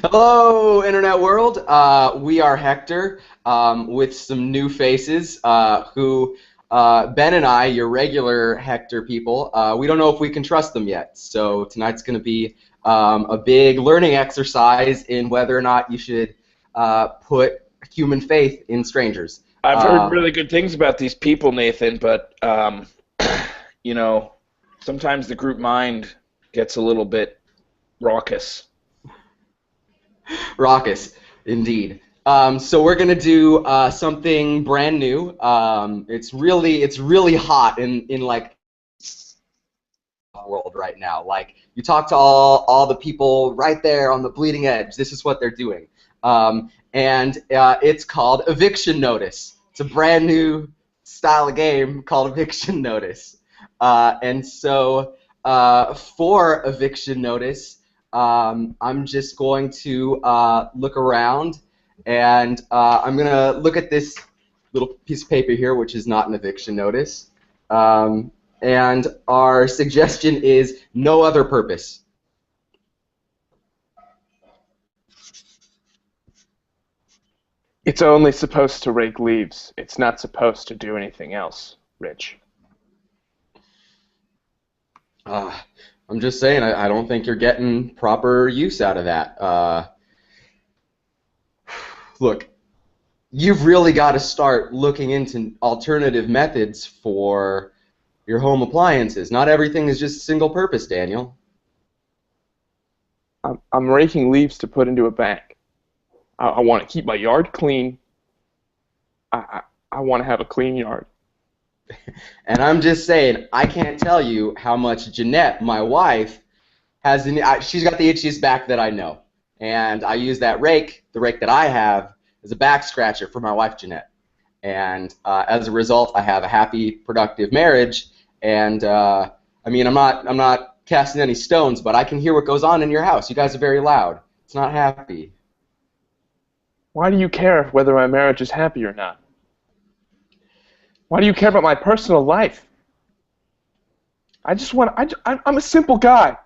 Hello, Internet world. We are Hector with some new faces who Ben and I, your regular Hector people, we don't know if we can trust them yet. So tonight's going to be a big learning exercise in whether or not you should put human faith in strangers. I've heard Um, really good things about these people, Nathan, but you know, sometimes the group mind gets a little bit raucous. Raucous, indeed. So we're gonna do something brand new. It's really hot in like world right now. Like you talk to all the people right there on the bleeding edge. This is what they're doing, and it's called eviction notice. It's a brand new style of game called eviction notice, and so for eviction notice. I'm just going to look around, and I'm going to look at this little piece of paper here, which is not an eviction notice. And our suggestion is no other purpose. It's only supposed to rake leaves. It's not supposed to do anything else, Rich. Uh, I'm just saying, I don't think you're getting proper use out of that. Look, you've really got to start looking into alternative methods for your home appliances. Not everything is just single purpose, Daniel. I'm raking leaves to put into a bag. I want to keep my yard clean. I want to have a clean yard. And I'm just saying, I can't tell you how much Jeanette, my wife, has. She's got the itchiest back that I know. And I use that rake, the rake that I have, as a back scratcher for my wife, Jeanette. And as a result, I have a happy, productive marriage. And I mean, I'm not casting any stones, but I can hear what goes on in your house. You guys are very loud. It's not happy. Why do you care whether my marriage is happy or not? Why do you care about my personal life? I'm a simple guy.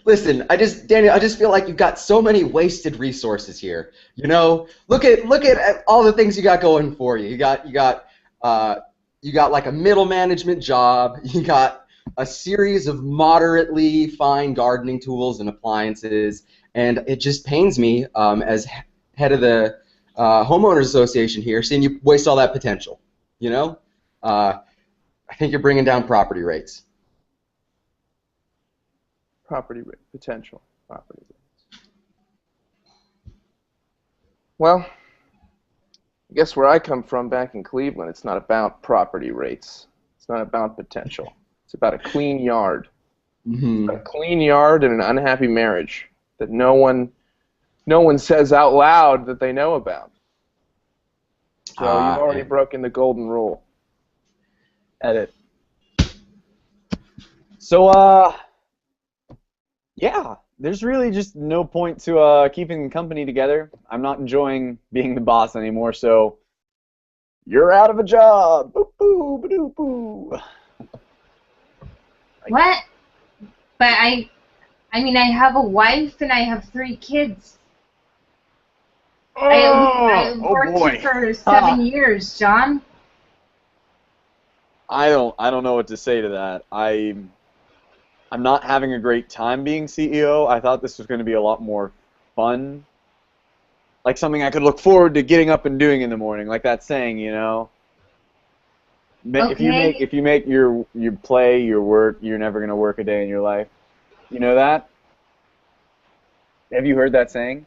Listen, Daniel, I just feel like you've got so many wasted resources here. You know, look at all the things you got going for you. You got like a middle management job. You got a series of moderately fine gardening tools and appliances, and it just pains me as head of the homeowners association here, seeing you waste all that potential. You know, I think you're bringing down property rates. Property rate, potential property rates. Well, I guess where I come from back in Cleveland, it's not about property rates. It's not about potential. It's about a clean yard. Mm-hmm. A clean yard and an unhappy marriage that no one says out loud that they know about. So you've already broken the golden rule. Edit. So, yeah, there's really just no point to keeping the company together. I'm not enjoying being the boss anymore, so you're out of a job. Boo boo ba boo. What? But I mean, I have a wife and I have 3 kids. I worked boy. here for 7 years, John. I don't know what to say to that. I'm not having a great time being CEO. I thought this was going to be a lot more fun. Like something I could look forward to getting up and doing in the morning, like that saying, you know. Okay. If you make your play, your work, you're never going to work a day in your life. You know that? Have you heard that saying?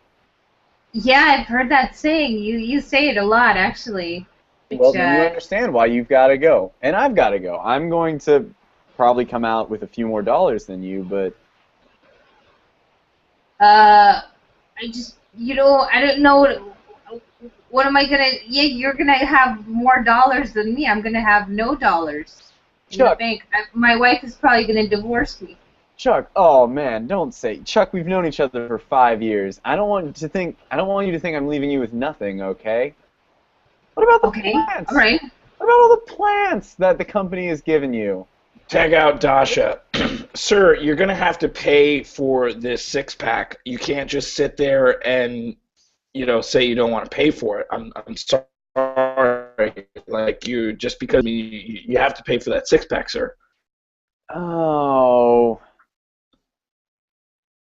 Yeah, I've heard that saying. You say it a lot, actually. Well, then you understand why you've got to go. And I've got to go. I'm going to probably come out with a few more dollars than you, but... I just, I don't know what am I going to... Yeah, you're going to have more dollars than me. I'm going to have no dollars in the bank. My wife is probably going to divorce me. Chuck, oh man, don't say. Chuck, we've known each other for 5 years. I don't want you to think I'm leaving you with nothing, okay? What about the plants? All right. What about all the plants that the company has given you? Tag out Dasha. Sir, you're going to have to pay for this six-pack. You can't just sit there and, say you don't want to pay for it. I'm sorry. Like, just because you have to pay for that six-pack, sir. Oh.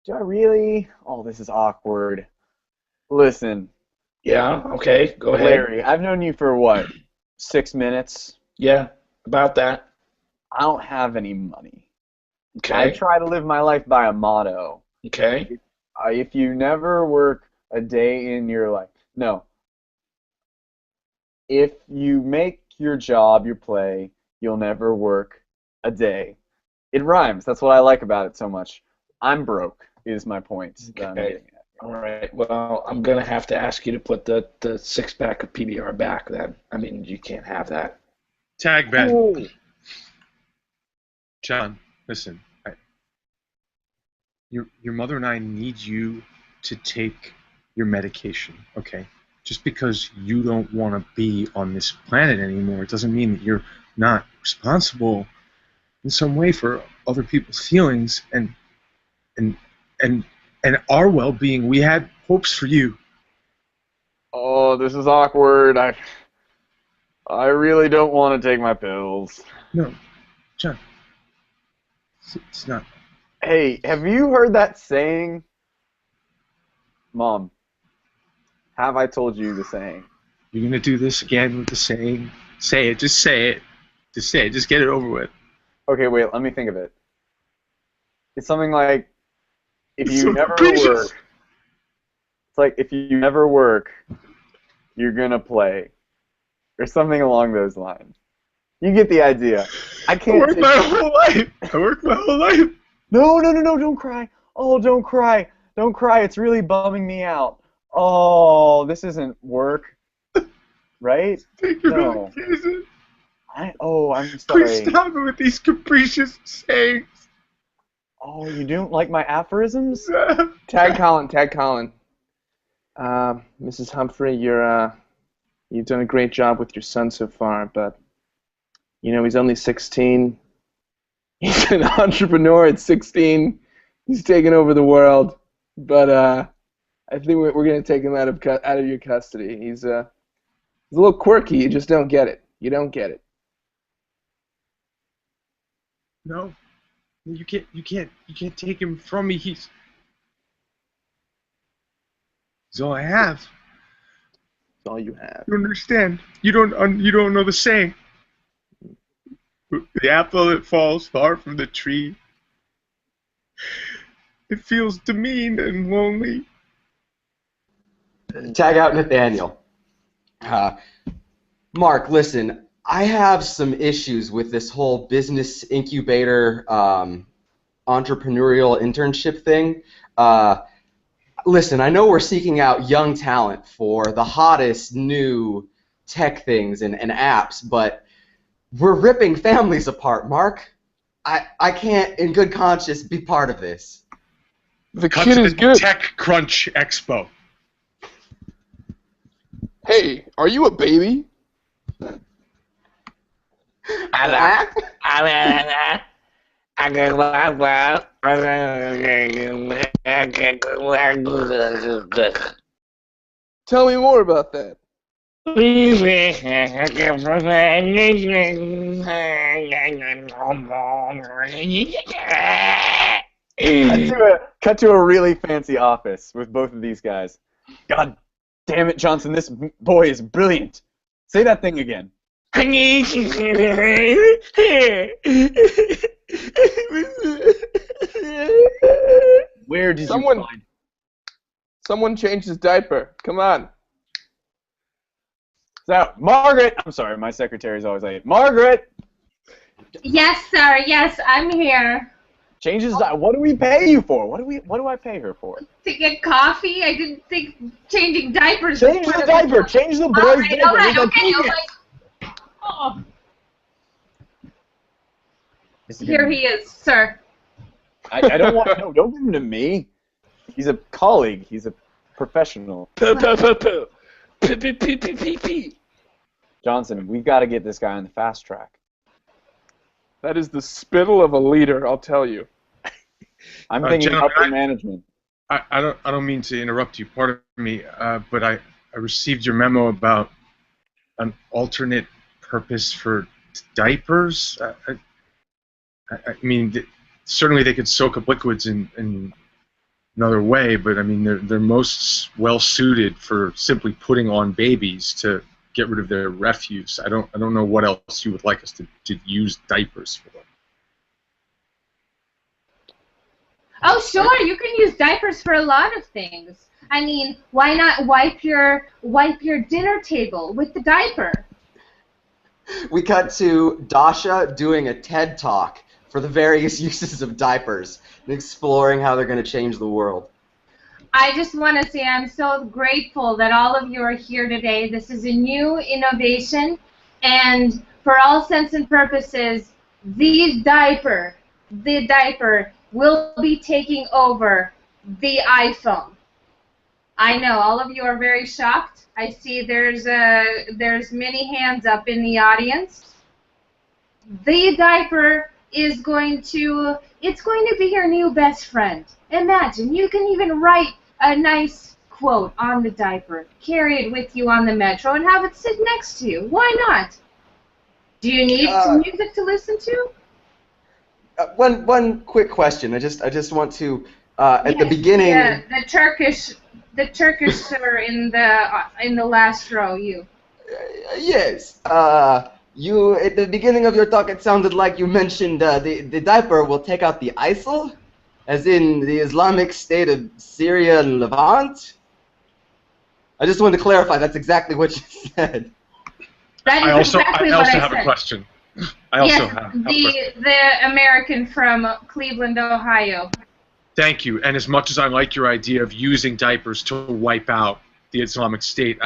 Do I really? Oh, this is awkward. Listen. Yeah, okay, go ahead. Larry, I've known you for what? 6 minutes? Yeah, about that. I don't have any money. Okay. I try to live my life by a motto. Okay. If you never work a day in your life. No. If you make your job your play, you'll never work a day. It rhymes. That's what I like about it so much. I'm broke, is my point that I'm getting at. All right. Well, I'm going to have to ask you to put the six-pack of PBR back then. I mean, you can't have that. Tag back. Ooh. John, listen. Your mother and I need you to take your medication, okay? Just because you don't want to be on this planet anymore, it doesn't mean that you're not responsible in some way for other people's feelings and our well-being. We had hopes for you. Oh, this is awkward. I really don't want to take my pills. No, John. It's not. Hey, have you heard that saying? Mom, have I told you the saying? You're going to do this again with the saying? Say it. Just say it. Just say it. Just get it over with. Okay, wait, let me think of it. It's something like, if you so never capricious. work, it's like, if you never work, you're going to play. Or something along those lines. You get the idea. I can't. I worked my whole life. I worked my whole life. No, don't cry. Oh, don't cry. Don't cry. It's really bumming me out. Oh, this isn't work. Right? Take your No. medication. I'm sorry. Please stop it with these capricious sayings. Oh, you don't like my aphorisms? Tag Colin. Mrs. Humphrey, you've done a great job with your son so far, but he's only 16. He's an entrepreneur at 16. He's taken over the world, but I think we're going to take him out of your custody. He's a little quirky. You just don't get it. You don't get it. No, you can't take him from me. He's all I have. That's all you have. You understand? You don't know the saying. The apple that falls far from the tree. It feels demeaned and lonely. Tag out Nathaniel. Mark, listen, I have some issues with this whole business incubator entrepreneurial internship thing. Listen, I know we're seeking out young talent for the hottest new tech things and apps, but we're ripping families apart, Mark. I can't, in good conscience, be part of this. The Cut kid to is the good. Tech Crunch Expo. Hey, are you a baby? Tell me more about that. Cut to a really fancy office with both of these guys. God damn it, Johnson, this boy is brilliant. Say that thing again. Where did you find? Someone changed his diaper. Come on. So, Margaret! I'm sorry, my secretary's always late. Margaret! Yes, sir. Yes, I'm here. Change his diaper. What do we pay you for? What do I pay her for? To get coffee? I didn't think changing diapers. Change was the part of diaper. it. Change the All boy's right, diaper. all right, He's a okay. genius. Oh. This is Here gonna- he is, sir. I don't want. No, don't give him to me. He's a colleague. He's a professional. Johnson, we've got to get this guy on the fast track. That is the spittle of a leader, I'll tell you. I'm thinking gentlemen, upper management. I don't mean to interrupt you. Pardon me, but I received your memo about an alternate purpose for diapers. I mean, certainly they could soak up liquids in another way, but I mean they're most well suited for simply putting on babies to get rid of their refuse. I don't know what else you would like us to use diapers for. Oh, sure, you can use diapers for a lot of things. I mean, why not wipe your dinner table with the diaper? We cut to Dasha doing a TED Talk for the various uses of diapers and exploring how they're going to change the world. I just want to say I'm so grateful that all of you are here today. This is a new innovation, and for all sense and purposes, the diaper will be taking over the iPhone. I know all of you are very shocked. I see there's many hands up in the audience. The diaper is going to be your new best friend. Imagine, you can even write a nice quote on the diaper, carry it with you on the metro, and have it sit next to you. Why not? Do you need some music to listen to? One quick question. I just want to at the beginning. Yeah, the Turkish sir in the last row. You. Yes. You at the beginning of your talk, it sounded like you mentioned the diaper will take out the ISIL, as in the Islamic State of Syria and Levant. I just wanted to clarify. That's exactly what you said. That is exactly what I said. have a question. I also have a question. The American from Cleveland, Ohio. Thank you. And as much as I like your idea of using diapers to wipe out the Islamic State,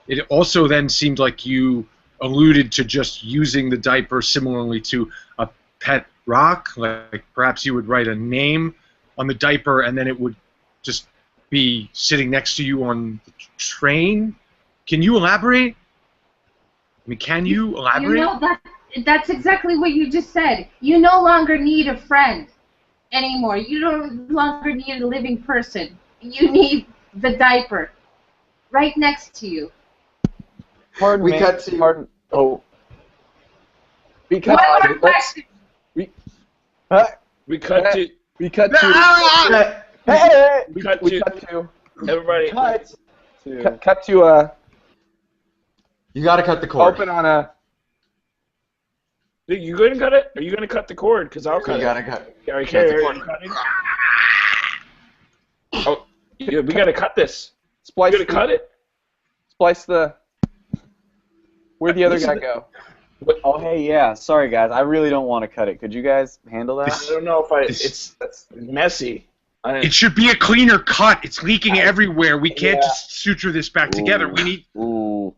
it also then seemed like you alluded to just using the diaper similarly to a pet rock. Like perhaps you would write a name on the diaper and then it would just be sitting next to you on the train. Can you elaborate? I mean, can you elaborate? You know, that's exactly what you just said. You no longer need a friend anymore. You no longer need a living person. You need the diaper right next to you. Pardon me. Pardon. Oh. We cut to. We cut to. Hey! We cut to. Everybody. Cut to You gotta cut the cord. open on a. You going to cut it? Are you going to cut the cord? Because I'll cut it. You gotta cut. Are you cutting? Oh, yeah, we got to cut this. Splice. You going to cut it? Splice the. Where'd the other guy go? Oh, hey, yeah. Sorry, guys. I really don't want to cut it. Could you guys handle that? I don't know if it's messy. It should be a cleaner cut. It's leaking everywhere. We can't just suture this back together. We need. Ooh.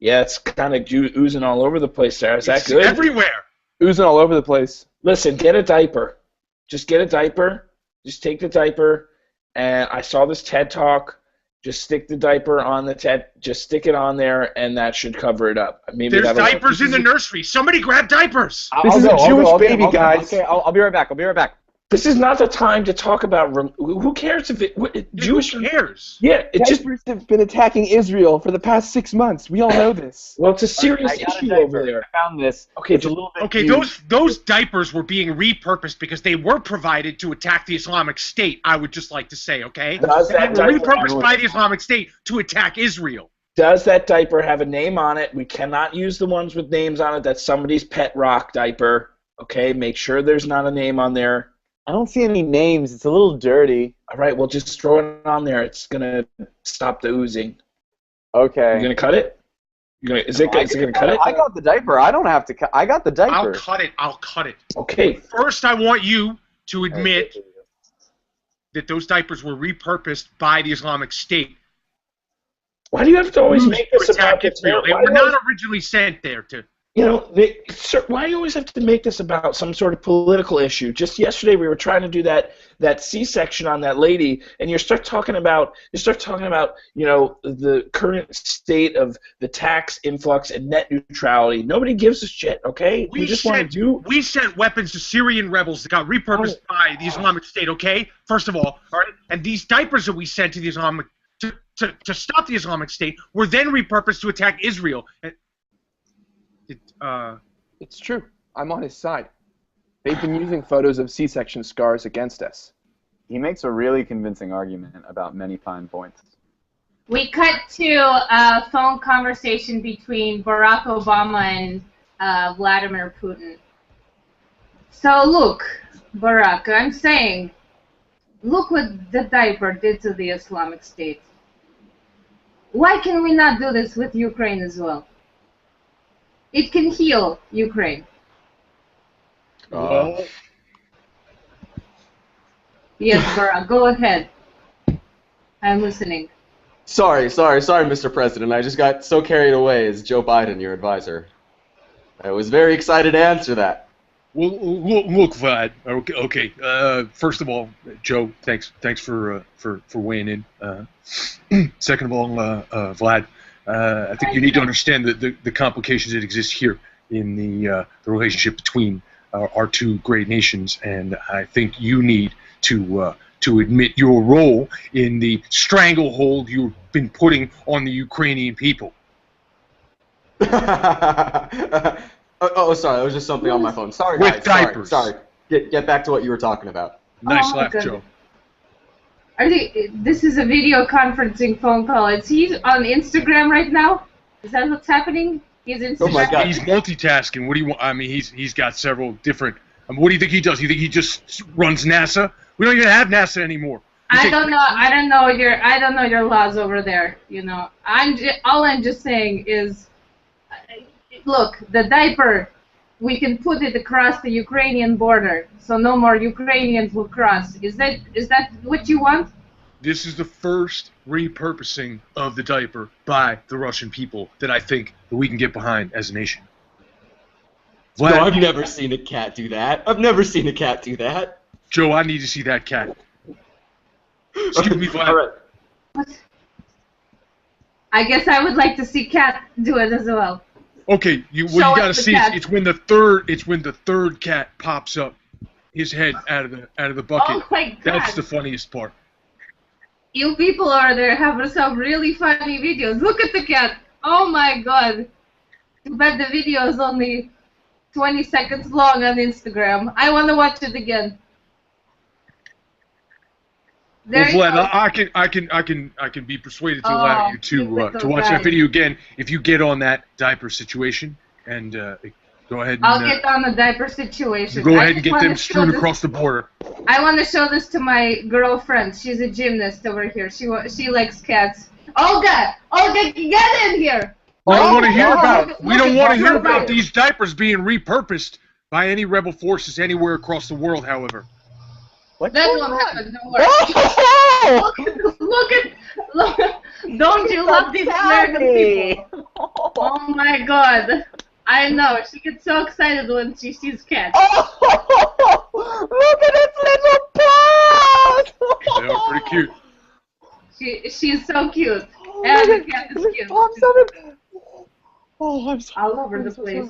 Yeah, it's kind of oozing all over the place, Sarah. Is that good? Everywhere. Oozing all over the place. Listen, get a diaper. Just get a diaper. Just take the diaper. And I saw this TED Talk. Just stick the diaper on the TED. Just stick it on there, and that should cover it up. Maybe there's diapers in the nursery. Somebody grab diapers. This is a Jewish baby, guys. Okay, I'll be right back. This is not the time to talk about. Who cares if it Jewish? Who cares? Yeah, it just. Diapers have been attacking Israel for the past 6 months. We all know this. Well, it's a serious issue over there. I found this. Okay, it's a little bit. Okay, huge. those diapers were being repurposed because they were provided to attack the Islamic State. I would just like to say, okay, they were repurposed by the Islamic State to attack Israel. Does that diaper have a name on it? We cannot use the ones with names on it. That's somebody's pet rock diaper. Okay, make sure there's not a name on there. I don't see any names. It's a little dirty. All right, well, just throw it on there. It's gonna stop the oozing. Okay. You gonna cut it? Is it gonna cut it? I got the diaper. I don't have to cut. I got the diaper. I'll cut it. Okay. First, I want you to admit that those diapers were repurposed by the Islamic State. Why do you have to always make this about Israel? They were not originally sent there to You know, sir, why do you always have to make this about some sort of political issue? Just yesterday we were trying to do that C-section on that lady, and you start talking about the current state of the tax influx and net neutrality. Nobody gives a shit, okay? We just want to do. We sent weapons to Syrian rebels that got repurposed by the Islamic State, okay? First of all right? And these diapers that we sent to the Islamic to stop the Islamic State were then repurposed to attack Israel. It's true. I'm on his side. They've been using photos of C-section scars against us. He makes a really convincing argument about many fine points. We cut to a phone conversation between Barack Obama and Vladimir Putin. So look, Barack, I'm saying, look what the diaper did to the Islamic State. Why can we not do this with Ukraine as well? It can heal Ukraine. Yes, Barack, go ahead. I'm listening. Sorry, Mr. President. I just got so carried away as Joe Biden, your advisor. I was very excited to answer that. Well, look, Vlad. Okay. First of all, Joe, thanks for weighing in. Second of all, Vlad, I think you need to understand the complications that exist here in the relationship between our two great nations, and I think you need to admit your role in the stranglehold you've been putting on the Ukrainian people. Oh, sorry, that was just something on my phone. Sorry, With guys. diapers. Sorry. Get back to what you were talking about. Nice laugh, Joe. This is a video conferencing phone call. Is he on Instagram right now? Is that what's happening? He's Instagram. Oh my God. He's multitasking. What do you want? I mean, he's got several different. What do you think he does? You think he just runs NASA? We don't even have NASA anymore. I don't know your laws over there. You know, all I'm just saying is, look, the diaper, we can put it across the Ukrainian border, so no more Ukrainians will cross. Is that what you want? This is the first repurposing of the diaper by the Russian people that I think that we can get behind as a nation. Vlad, no, I've never seen a cat do that. I've never seen a cat do that. Joe, I need to see that cat. Excuse me, Vlad. All right. What? I guess I would like to see Cat do it as well. Okay, what you gotta see is it's when the third cat pops up, his head out of the bucket. Oh my God. That's the funniest part. You people over there have some really funny videos. Look at the cat. Oh my God. Too bad the video is only 20 seconds long on Instagram. I want to watch it again. There well, Vlad, I can be persuaded to allow you to watch that video again if you get on that diaper situation and go ahead and I'll get on the diaper situation. Go ahead and get them strewn across the border. I want to show this to my girlfriend. She's a gymnast over here. She likes cats. Olga, get in here. We don't want to hear about. We don't want to hear about these diapers being repurposed by any rebel forces anywhere across the world. However. That won't happen, don't worry. Look, don't you love these American people? Oh my God. I know, she gets so excited when she sees cats. Oh, look at its little paws! They are pretty cute. She's so cute. And the cat is cute. I'm sorry. All over the place.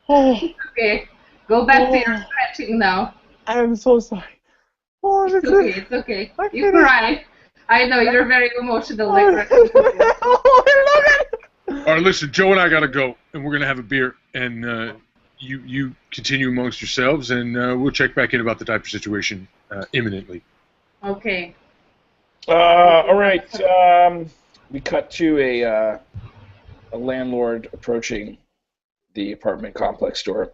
Oh. Okay, go back to your scratching now. I am so sorry. Oh, it's okay. You cry. I know, you're very emotional. Like All right, listen, Joe and I gotta go, and we're gonna have a beer, and you continue amongst yourselves, and we'll check back in about the diaper situation imminently. Okay. All right. We cut to a landlord approaching the apartment complex door.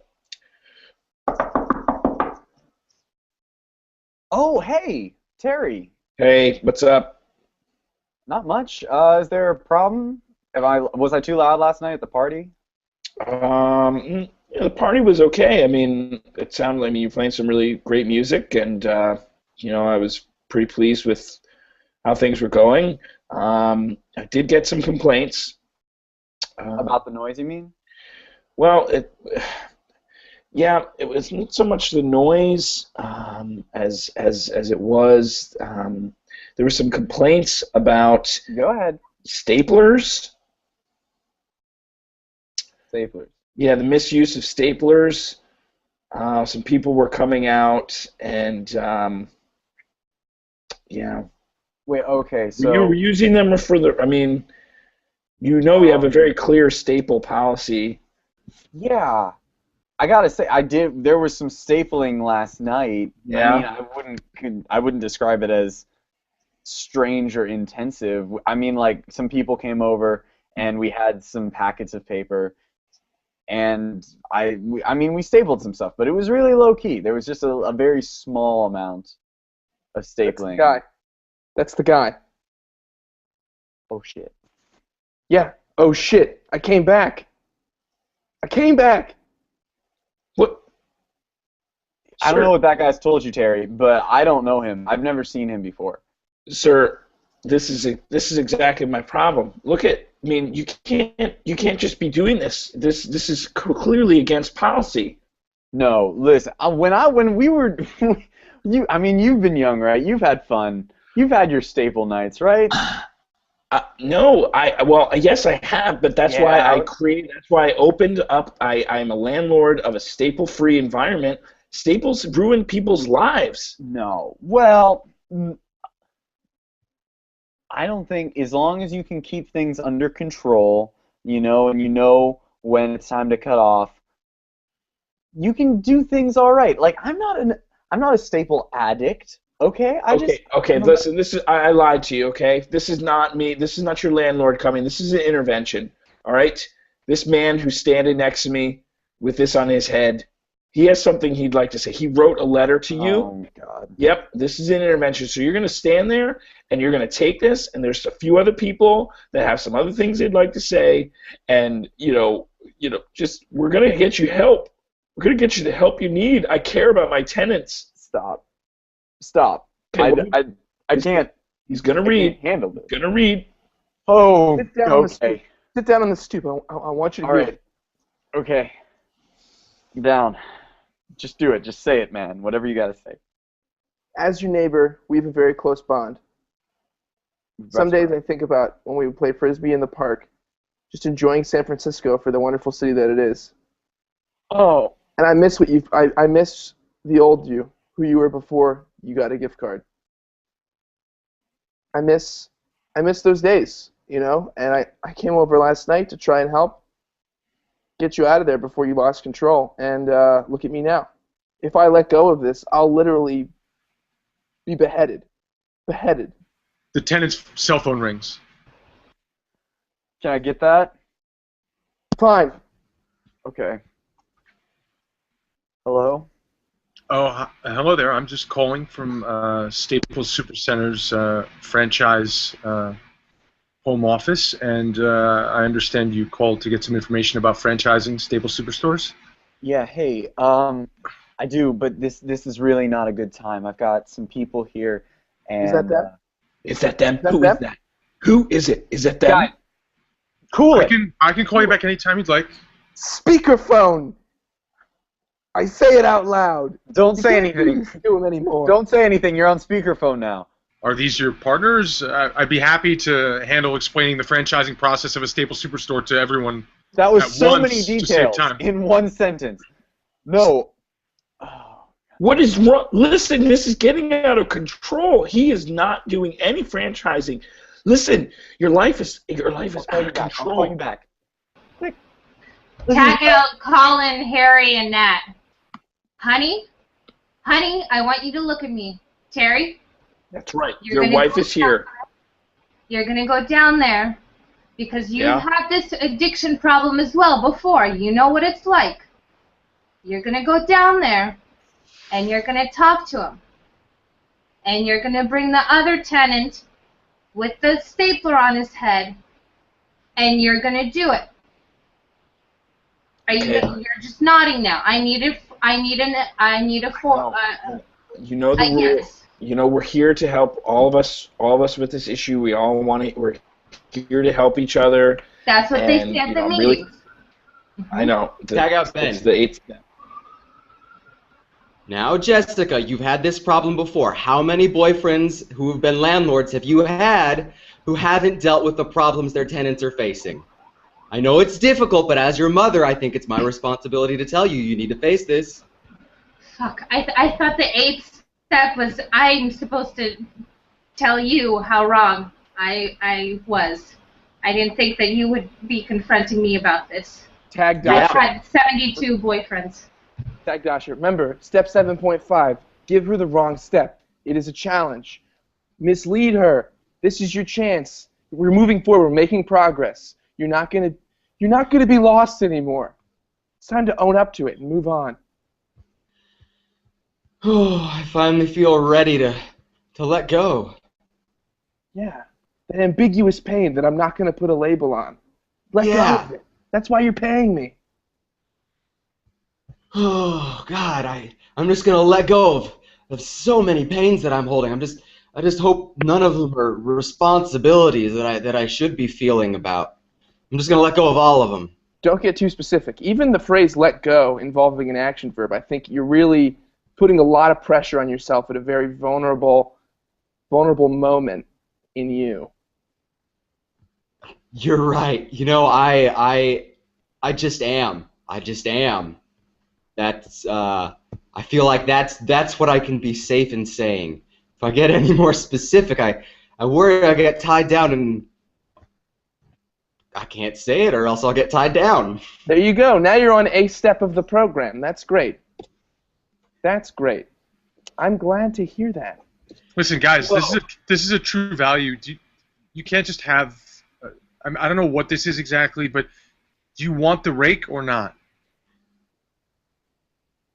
Oh, hey, Terry. Hey, what's up? Not much. Is there a problem? Was I too loud last night at the party? Yeah, the party was okay. I mean, it sounded like you were playing some really great music, and I was pretty pleased with how things were going. I did get some complaints. About the noise, you mean? Well, yeah, it was not so much the noise as it was. There were some complaints about Go ahead. staplers. Staplers. Yeah, the misuse of staplers. Some people were coming out and yeah. Wait, okay, You were so using them for the. I mean, we have a very clear staple policy. yeah, I gotta say, I did. There was some stapling last night. Yeah. I mean, I wouldn't describe it as strange or intensive. I mean, like some people came over and we had some packets of paper, and I mean, we stapled some stuff, but it was really low key. There was just a very small amount of stapling. That's the guy. Oh shit. Yeah. Oh shit. I came back. What? I don't know what that guy's told you, Terry, but I don't know him. I've never seen him before. Sir, this is exactly my problem. Look at. I mean, you can't just be doing this. This is clearly against policy. No, listen. When we were, I mean, you've been young, right? You've had fun. You've had your staple nights, right? No, yes, I have, but that's why I created. That's why I opened up. I'm a landlord of a staple-free environment. Staples ruin people's lives. No. Well, I don't think, as long as you can keep things under control, and you know when it's time to cut off, you can do things all right. Like I'm not a staple addict. Okay. Okay. Listen, I lied to you. Okay, this is not me. This is not your landlord coming. This is an intervention. All right. This man who's standing next to me with this on his head, he has something he'd like to say. He wrote a letter to you. Oh my God. Yep. This is an intervention. So you're going to stand there and you're going to take this. And there's a few other people that have some other things they'd like to say. And just we're going to get you help. We're going to get you the help you need. I care about my tenants. Stop. Okay, I can't. He's gonna read. Handle this. Gonna read. Oh, Sit down on the stoop. Sit down on the stoop. I want you to All do right. it. Okay. Down. Just do it. Just say it, man. Whatever you gotta say. As your neighbor, we have a very close bond. Some days I think about when we would play Frisbee in the park, just enjoying San Francisco for the wonderful city that it is. Oh. And I miss I miss the old you, who you were before you got a gift card. I miss those days, and I came over last night to try and help get you out of there before you lost control. And look at me now. If I let go of this, I'll literally be beheaded. Beheaded. The tenant's cell phone rings. Can I get that? Fine. Okay. Hello? Oh, hello there. I'm just calling from Staples Supercenter's franchise home office, and I understand you called to get some information about franchising Staples Superstores. Yeah. Hey. I do, but this is really not a good time. I've got some people here, and Is that them? Is that them? that Who them? is that? Who is it? Is that them? Guy. Cool it. I can call you back anytime you'd like. Speakerphone. I say it out loud. Don't say You anything. can't do them anymore. Don't say anything. You're on speakerphone now. Are these your partners? I'd be happy to handle explaining the franchising process of a Staples Superstore to everyone. That was At so once, many to save details time. in one sentence. No. Oh. What is wrong? Listen, this is getting out of control. He is not doing any franchising. Listen, your life is out of I'll control. call you back. Tag out Colin, Harry, and Nat. Honey, I want you to look at me. Terry? That's right. You're Your gonna wife go is here. You're going to go down there because you Yeah. had this addiction problem as well before. You know what it's like. You're going to go down there and you're going to talk to him. And you're going to bring the other tenant with the stapler on his head and you're going to do it. Okay. You're just nodding now. I need a You know the rule. yes. We're here to help all of us with this issue. We're here to help each other. That's what they And, say at you the know, I'm really, meetings. I know. Tag out Ben. It's the 8th step. Now, Jessica, you've had this problem before. How many boyfriends who have been landlords have you had who haven't dealt with the problems their tenants are facing? I know it's difficult, but as your mother, I think it's my responsibility to tell you you need to face this. Fuck, I thought the 8th step was I'm supposed to tell you how wrong I was. I didn't think that you would be confronting me about this. Tag Yeah. Dasher. I've had 72 boyfriends. Tag Dasher. Remember, step 7.5. Give her the wrong step. It is a challenge. Mislead her. This is your chance. We're moving forward. We're making progress. You're not gonna be lost anymore. It's time to own up to it and move on. Oh, I finally feel ready to let go. Yeah. That ambiguous pain that I'm not gonna put a label on. Let go of it. That's why you're paying me. Oh God, I'm just gonna let go of so many pains that I'm holding. I just hope none of them are responsibilities that I should be feeling about. I'm just gonna let go of all of them. Don't get too specific. Even the phrase "let go" involving an action verb, I think you're really putting a lot of pressure on yourself at a very vulnerable moment in you. You're right. You know, I just am. I just am. That's I feel like that's what I can be safe in saying. If I get any more specific, I worry I get tied down and I can't say it, or else I'll get tied down. There you go. Now you're on a step of the program. That's great. That's great. I'm glad to hear that. Listen, guys, this is a true value. You can't just have. I don't know what this is exactly, but do you want the rake or not?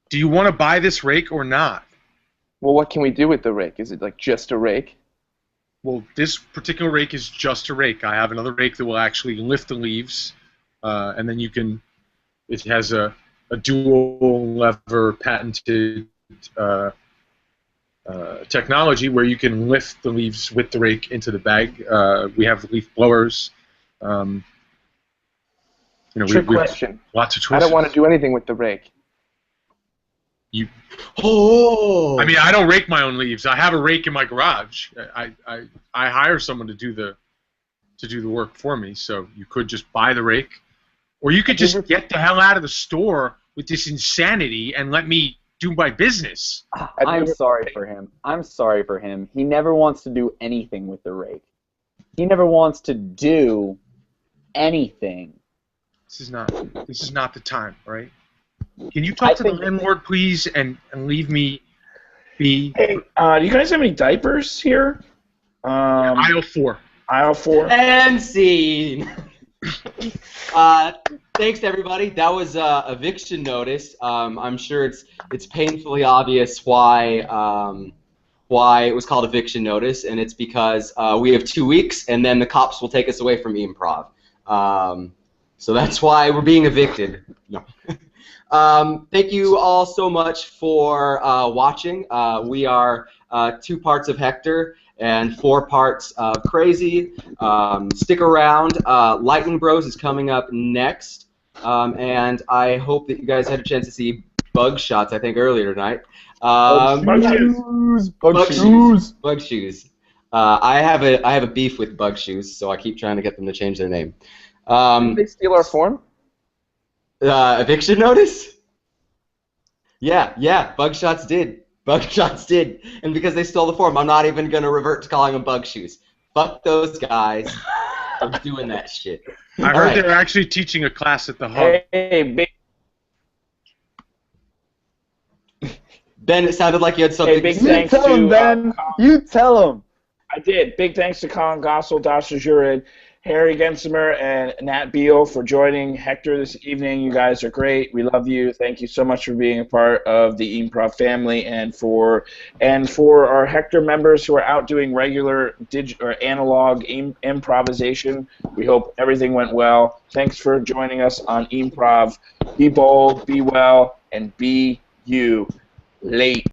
Do you want to buy this rake or not? Well, what can we do with the rake? Is it like just a rake? Well, this particular rake is just a rake. I have another rake that will actually lift the leaves, and then you can. It has a dual lever patented technology where you can lift the leaves with the rake into the bag. We have leaf blowers. You know, Trick we question. Lots of choices. I don't want to do anything with the rake. Oh! I mean, I don't rake my own leaves. I have a rake in my garage. I hire someone to do the work for me. So you could just buy the rake, or you could just get the hell out of the store with this insanity and let me do my business. I'm sorry for him. I'm sorry for him. He never wants to do anything with the rake. He never wants to do anything. This is not the time, right? Can you talk to the landlord, please, and leave me be? Hey, do you guys have any diapers here? Aisle 4. Aisle 4. And scene. Thanks to everybody. That was eviction notice. I'm sure it's painfully obvious why it was called eviction notice, and it's because we have 2 weeks, and then the cops will take us away from E-Mprov. So that's why we're being evicted. No. Thank you all so much for watching. We are 2 parts of Hector and 4 parts of Crazy. Stick around. Lightning Bros is coming up next, and I hope that you guys had a chance to see Bug Shots, I think, earlier tonight. Bug Shoes. Bug Shoes. I have a beef with Bug Shoes, so I keep trying to get them to change their name. Did they steal our form? Eviction notice? Yeah, Bug Shots did. Bug Shots did. And because they stole the form, I'm not even going to revert to calling them Bug Shoes. Fuck those guys for doing that shit. I heard they're actually teaching a class at the hub. Hey, big. Ben, it sounded like you had something Big to say. thanks You tell him, to, Ben. You tell him. I did. Big thanks to Colin Gossel, Dasha Jurid, Harry Gensimer, and Nat Beal for joining Hector this evening. You guys are great. We love you. Thank you so much for being a part of the E-Mprov family, and for our Hector members who are out doing regular analog improvisation. We hope everything went well. Thanks for joining us on E-Mprov. Be bold, be well, and be you. Late.